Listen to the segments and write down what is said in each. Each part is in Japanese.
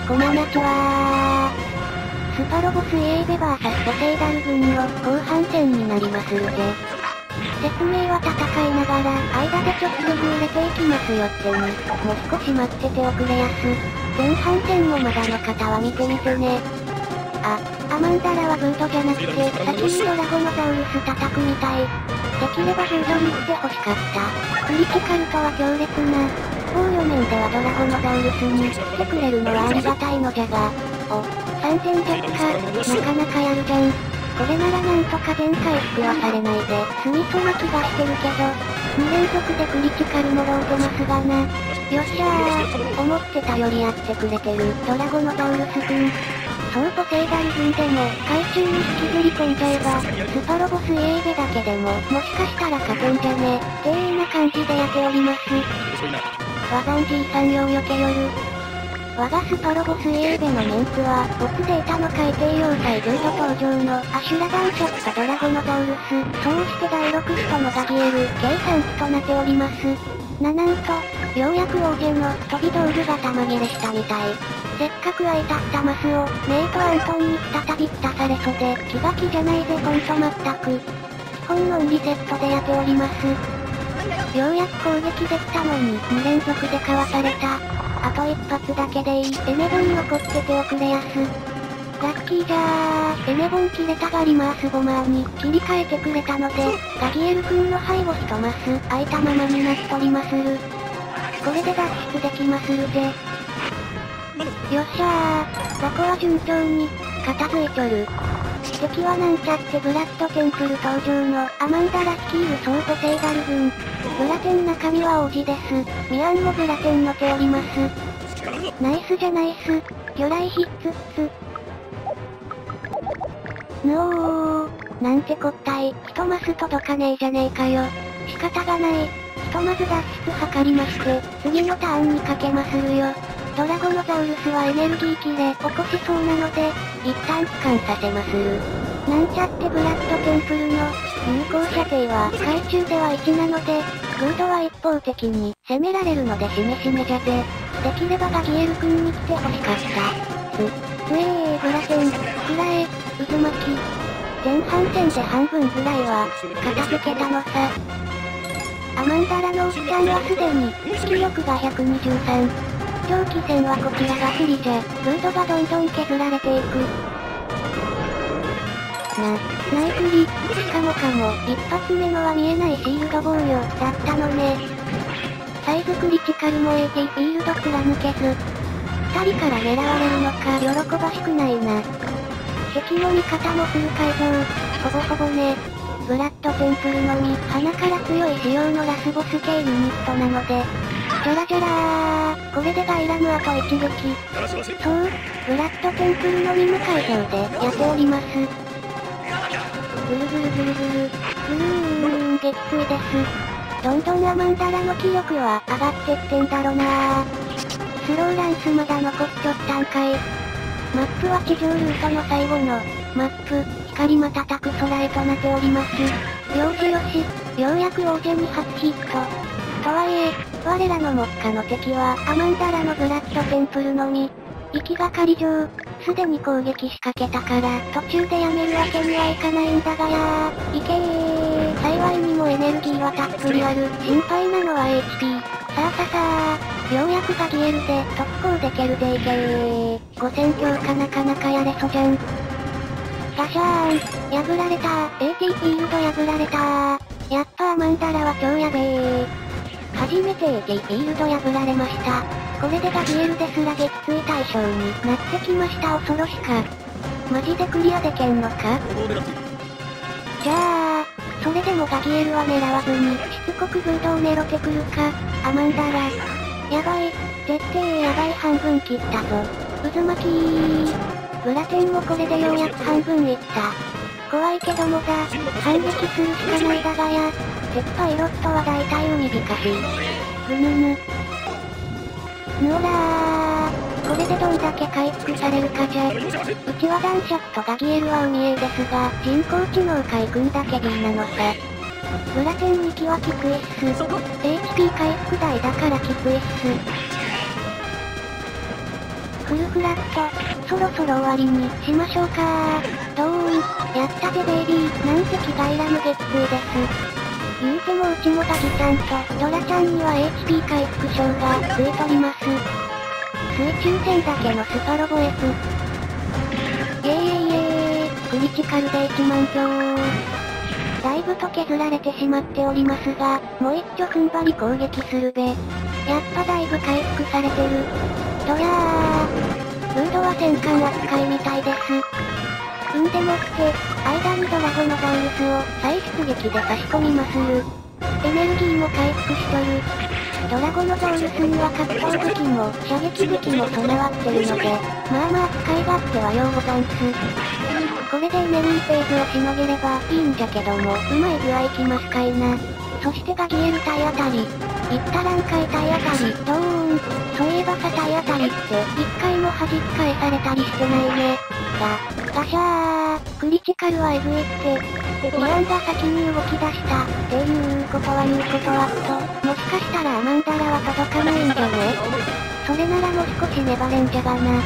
こまなちはスパロボスイエーベ VS ポセイダル軍の後半戦になりまするぜ。説明は戦いながら、間でちょっと触れていきますよってに、もう少し待ってておくれやす。前半戦もまだの方は見てみてね。あ、アマンダラはブードじゃなくて、先にドラゴノザウルス叩くみたい。できればブードに行って欲しかった。クリティカルとは強烈な。防御面ではドラゴノザウルスに来てくれるのはありがたいのじゃが。お、3000弱か。なかなかやるじゃん。これならなんとか全回復はされないで済みそうな気がしてるけど、2連続でクリティカルもろうてますがな。よっしゃー、思ってたよりやってくれてるドラゴノザウルスくん。そうポセイダル軍でも海中に引きずり込んじゃえば、スパロボスイエーベだけでももしかしたら勝てんじゃね。丁寧な感じでやっております。ワザンじいさんようよけよる。我がスパロボスイエーベのメンツは、ボツデータの海底要塞ブード登場のアシュラダンシャットドラゴノザウルス、そうして第6使徒のガギエル、計3機となっております。なんと、ようやく王者の飛び道具が玉切れしたみたい。せっかく空いたったマスを、メイトアントンに再び浸されそで、気が気じゃないぜほんとまったく。基本のリセットでやっております。ようやく攻撃できたのに、2連続でかわされた。あと一発だけでいい。エネボン残ってておくれやす。ラッキーじゃー。エネボン切れたがリマースボマーに切り替えてくれたので、ガギエル君の背後1マス空いたままになっとりまする。これで脱出できまするぜ。よっしゃー。雑魚は順調に片付いちょる。敵はなんちゃってブラッドテンプル登場のアマンダラ率いるソーポセイダル軍。ブラテン中身は王子です。ミアンもブラテンのております。ナイスじゃナイス。魚雷ヒッツッツ。ぬおー。なんてこったい。1マス届かねえじゃねえかよ。仕方がない。ひとまず脱出図りまして、次のターンにかけまするよ。ドラゴノザウルスはエネルギー切れ起こしそうなので、一旦帰還させまする。なんちゃってブラッドテンプルの有効射程は海中では1なので、ブードは一方的に攻められるのでしめしめじゃぜ。できればガギエル君に来て欲しかった。ブラテン、くらえ、渦巻き。前半戦で半分ぐらいは片付けたのさ。アマンダラのおっちゃんはすでにスキ力が123。長期戦はこちらが不利じゃ、ブードがどんどん削られていく。ナイクリ、しかも一発目のは見えないシールド防御だったのね。サイズクリティカルも AT フィールド貫けず。2人から狙われるのか喜ばしくないな。敵の味方もフル改造、ほぼほぼね。ブラッドテンプルのみ、鼻から強い仕様のラスボス系ユニットなので、ジャラジャラー、これでガイラムあと一撃。そう、ブラッドテンプルのみ無改造でやっております。ぐるぐるぐるぐる、撃墜です。どんどんアマンダラの気力は上がってってんだろなー。スローランスまだ残っちょったんかい。マップは地上ルートの最後のマップ、光瞬く空へとなっております。よしよし、ようやく王者に初ヒット。とはいえ、我らの目下の敵はアマンダラのブラッドテンプルのみ。行きがかり上、すでに攻撃仕掛けたから途中でやめるわけにはいかないんだがやー。いけー。幸いにもエネルギーはたっぷりある。心配なのは HP。さあさあ、ようやくガギエルで特攻できるでいけー。5000強化なかなかやれそじゃん。ガシャーン、破られたー。AT フィールド破られたー。やっぱアマンダラは超やべー。初めて AT フィールド破られました。これでガギエルですら撃墜対象になってきました恐ろしか。マジでクリアでけんのか？じゃあ、それでもガギエルは狙わずにしつこくブードを狙ってくるか。アマンダラ。やばい、絶対やばい半分切ったぞ。渦巻きー。ブラテンもこれでようやく半分いった。怖いけどもだ、反撃するしかないだがや。鉄パイロットは大体海びかし。ぐぬぬ。ぬおらー。これでどんだけ回復されるかじゃ。うちはダンシャットガギエルは海へですが、人工知能海軍だけ B なのさ。ブラテン2機はきついっす。HP 回復台だからきついっす。フルフラット。そろそろ終わりにしましょうかー。ドーン。やったぜベイビー。なんて気概ら無撃墜です。言うてもうちもダギちゃんとドラちゃんには HP 回復賞がついとります。水中戦だけのスパロボ F。イエーイイエーイ。クリティカルで1万票。だいぶと削られてしまっておりますが、もう一丁踏ん張り攻撃するべ。やっぱだいぶ回復されてる。どやー。ルードは戦艦扱いみたいです。でもって、間にドラゴノザウルスを再出撃で差し込みまする。エネルギーも回復しとる。ドラゴノザウルスには格闘武器も射撃武器も備わってるので、まあまあ使い勝手はようござんす。これでエネミーフェーズをしのげればいいんじゃけども、うまい具合いきますかいな。そしてガギエル体あたり。いったらんかい体あたり、ドーン。そういえばさ体あたりって、一回も弾き返されたりしてないね。ガシャー。クリティカルはエグいって。ミランが先に動き出した。っていうことはもしかしたらアマンダラは届かないんじゃね？それならもう少し粘れんじゃがな。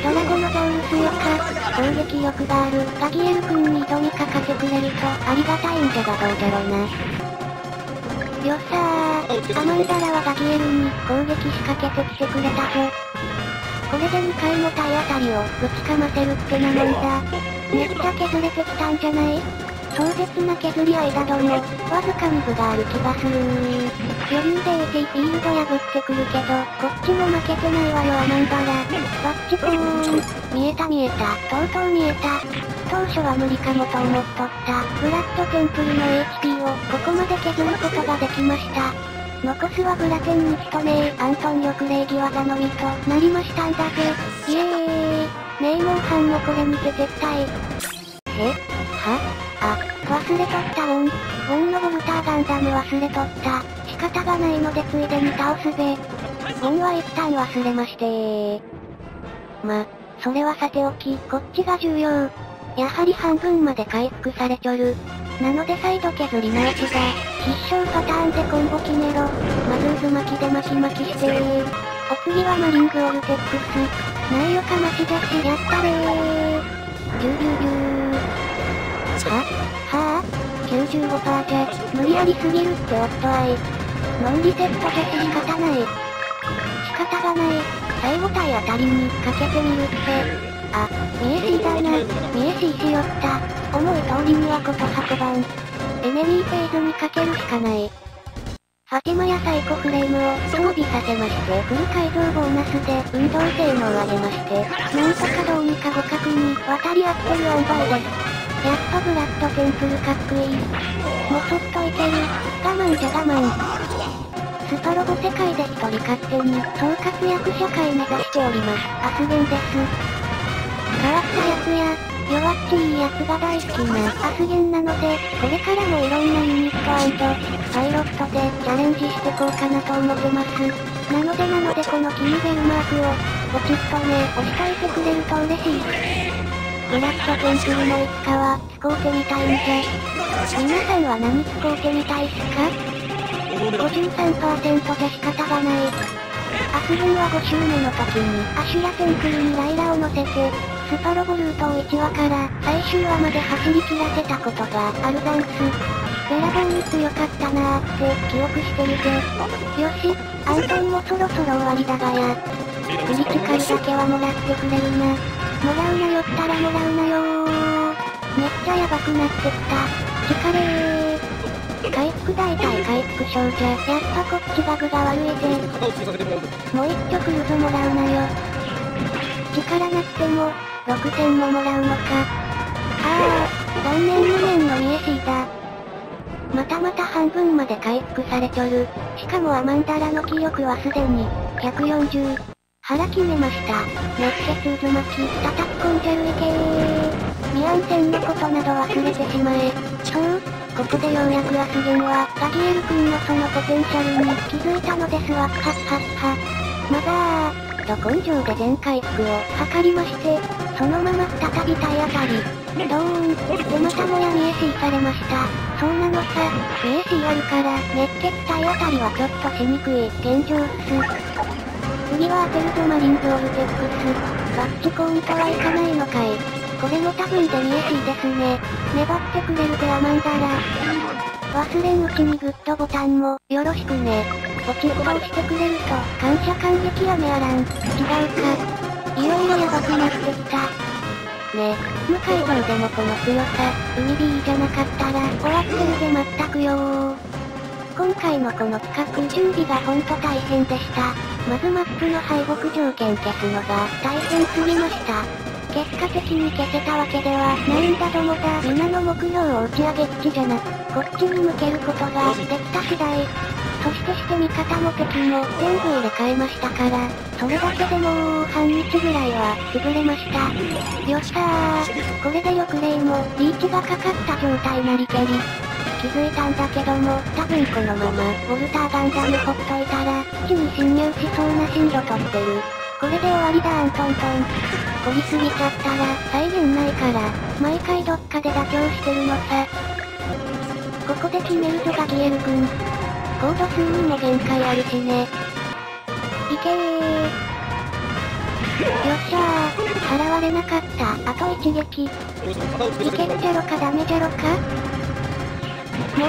ドラゴノザウルスよか、攻撃力があるガギエル君に挑みかかってくれるとありがたいんじゃがどうじゃろな。よっさー、アマンダラはガギエルに攻撃仕掛けてきてくれたぞ。これで2回も体当たりをぶちかませるってなもんだ。めっちゃ削れてきたんじゃない？壮絶な削り合いだども、わずかに分がある気がするー。余裕で AT フィールド破ってくるけど、こっちも負けてないわよアマンダラ。バッチコーン。見えた。とうとう見えた。当初は無理かもと思っとった。ブラッドテンプルの HP をここまで削ることができました。残すはブラテンにとねアントン力礼儀技のみとなりましたんだぜ。イエーイ。ねえモンハンもこれ見て絶対。忘れとったウォンのボルターガンダム忘れとった。仕方がないのでついでに倒すべ。ウォンは一旦忘れましてー。それはさておき、こっちが重要。やはり半分まで回復されちょる。なので再度削り直しだ。必勝パターンでコンボ決めろ。まず渦巻きで巻きしてー。お次はマリングオルテックス。ないよかましです。やったれー。はぁ ?95% じゃ、無理やりすぎるっておっとあい。ノンリセットじゃし仕方ない。仕方がない。最後体当たりにかけてみるって。ミエシーだな。ミエシーしよった。思い通りにはこと運ばん。エネミーフェーズにかけるしかない。ファティマやサイコフレームを装備させまして、フル改造ボーナスで運動性能を上げまして、なんとかどうにか互角に渡り合ってる塩梅です。やっぱブラッドテンプルかっこいい。もそっといける。我慢じゃ我慢。スパロボ世界で一人勝手に総活躍社会目指しております。アスゲンです。変わったやつや、弱っちいやつが大好きなアスゲンなので、これからもいろんなユニット&パイロットでチャレンジしてこうかなと思ってます。なのでこのキーベルマークをポチッとね、押しといてくれると嬉しい。ブラッドテンプルのいつかは使うてみたいんじゃ。皆さんは何使うてみたいっすか？ 53% じゃ仕方がない。アスゲンは5周目の時にアシュラテンプルにライラを乗せて、スパロボルートを1話から最終話まで走り切らせたことがあるざんす。ベラボーに強かったなーって記憶してるぜ。よし、アントンもそろそろ終わりだがや。クリティカルだけはもらってくれるな。もらうなよったらもらうなよー。めっちゃヤバくなってきた。力れー。回復大体回復症じゃ。やっぱこっちが具が悪いぜ。もう一丁来るぞもらうなよ。力なくても、6000ももらうのか。残念無念のミエシーだ。また半分まで回復されちょる。しかもアマンダラの気力はすでに、140。腹決めました。熱血渦巻き、叩き込んじゃるいけー。ミアン戦のことなど忘れてしまえ。そう、ここでようやくアスゲンは、ガギエル君のそのポテンシャルに気づいたのですわ。まだ根性で全回復を図りまして、そのまま再び体当たり。ドーン。でまたもやミエシーされました。そうなのさ、ミエシーあるから、熱血体当たりはちょっとしにくい現状っす。次は当てるぞマリンズオルテックス。バッチコーンとはいかないのかい。これも多分で見えしいですね。粘ってくれるぜアマンダラ。忘れんうちにグッドボタンも、よろしくね。ポチッと押してくれると、感謝感激やめやらん。違うか。いよいよやばくなってきた。ね。無街道でもこの強さ、海 B じゃなかったら、終わってるぜまったくよー。今回のこの企画準備がほんと大変でした。まずマップの敗北条件消すのが大変すぎました。結果的に消せたわけではないんだどもだ。皆の目標を打ち上げ口じゃなく、こっちに向けることができた次第。そして味方も敵も全部入れ替えましたから、それだけでもう半日ぐらいは潰れました。よっしゃー。これでよくレイもリーチがかかった状態なりけり。気づいたんだけども、多分このまま、ウォルターガンダムほっといたら、基地に侵入しそうな進路取ってる。これで終わりだアントントン。凝りすぎちゃったら、再現ないから、毎回どっかで妥協してるのさ。ここで決めるぞガギエル君。コード数にも限界あるしね。いけー。よっしゃー。払われなかった。あと一撃。いけるじゃろかダメじゃろか。もう、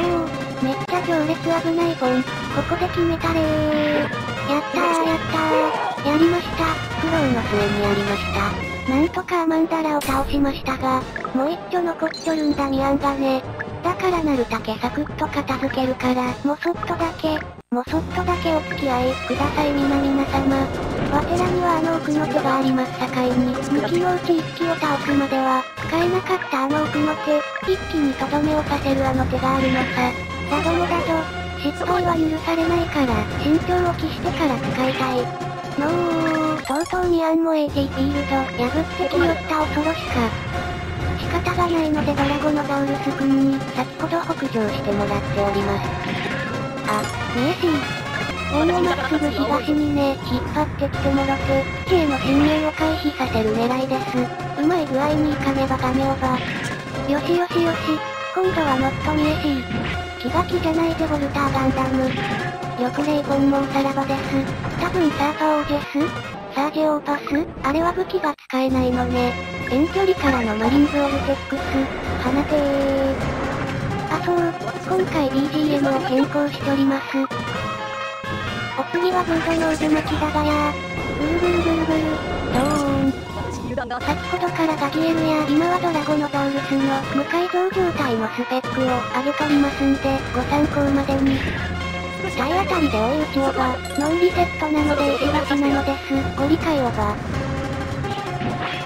めっちゃ強烈危ないボン。ここで決めたれー。やったーやったー。やりました。苦労の末にやりました。なんとかアマンダラを倒しましたが、もう一丁残っちょるんだミアンがね。だからなるだけサクッと片付けるから、もそっとだけお付き合いください皆様。わてらには奥の手がありますさかいに、武器のうち一機を倒すまでは、使えなかった奥の手、一気にとどめをさせる手があるのさ。だどもだぞ、失敗は許されないから、慎重を期してから使いたい。とうとうミアンも AT フィールド、破ってきよった恐ろしか。仕方がないのでドラゴノザウルス君に、先ほど北上してもらっております。あ、見えしー。円をまっすぐ東にね、引っ張ってきてもろて、基地への侵入を回避させる狙いです。うまい具合にいかねばダメオバ。よしよしよし、今度はノット見えしー。気が気じゃないぜボルターガンダム。よくレイボンもおさらばです。多分サーファーオージェスサージェオーパスあれは武器が使えないのね。遠距離からのマリンズオルテックス、放てー。あそう、今回 BGM を変更しております。お次はブードの渦巻きだがやー。ぐるぐるぐるぐる、ドーン。先ほどからガギエルや今はドラゴノザウルスの無改造状態のスペックを上げとりますんで、ご参考までに。体当たりで追い打ちオーバー、ノンリセットなので石橋なのです。ご理解オーバー。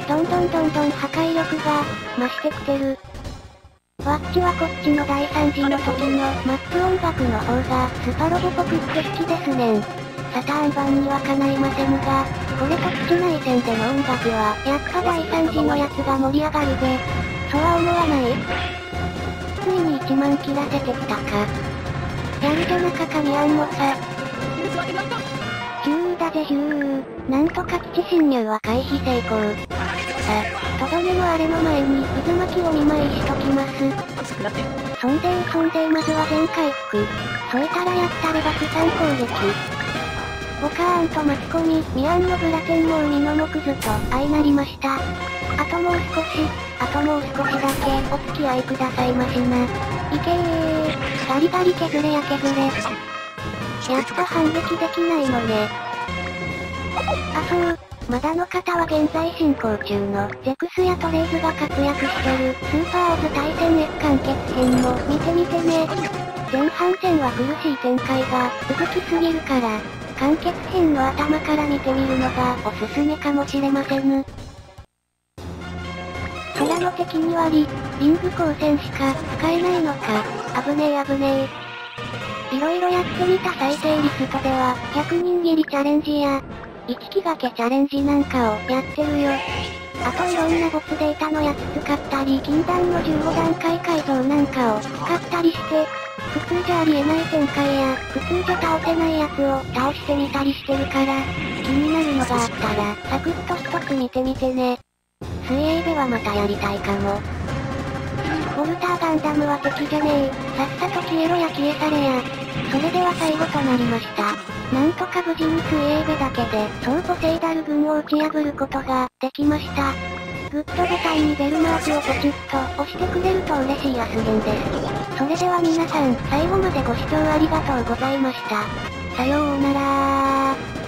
どんどん破壊力が増してきてる。ワッチはこっちの第3次の時のマップ音楽の方がスパロボっぽくって好きですねん。サターン版にはかないませんが、これと基地内戦での音楽はやっぱ第3次のやつが盛り上がるぜ。そうは思わない？ついに1万切らせてきたか。やるじゃなかかミアンもさ。ヒューだぜヒュー。なんとか基地侵入は回避成功。とどめのあれの前に渦巻きを見舞いしときます。そんでまずは全回復。添えたらやったれ爆散攻撃。ボカーンと巻き込み、ミアンのブラテンも海の木図と相なりました。あともう少しだけお付き合いくださいましな。いけー。ガリガリ削れや削れ。やっと反撃できないのね。あそう。まだの方は現在進行中のゼクスやトレイズが活躍してるスーパーオズ対戦 F 完結編も見てみてね。前半戦は苦しい展開が続きすぎるから、完結編の頭から見てみるのがおすすめかもしれません。空の敵に割り、リング光線しか使えないのか、危ねえ。いろいろやってみた再生リストでは、100人斬りチャレンジや、1機掛けチャレンジなんかをやってるよ。あといろんなボツデータのやつ使ったり、禁断の15段階改造なんかを使ったりして、普通じゃありえない展開や、普通じゃ倒せないやつを倒してみたりしてるから、気になるのがあったら、サクッと一つ見てみてね。水泳ではまたやりたいかも。ウォルターガンダムは敵じゃねえ。さっさと消えろや消え去れや。それでは最後となりました。なんとか無事にスイエーベだけで、総ポセイダル軍を打ち破ることが、できました。グッドボタンにベルマークをポチッと押してくれると嬉しいアスゲンです。それでは皆さん、最後までご視聴ありがとうございました。さようなら。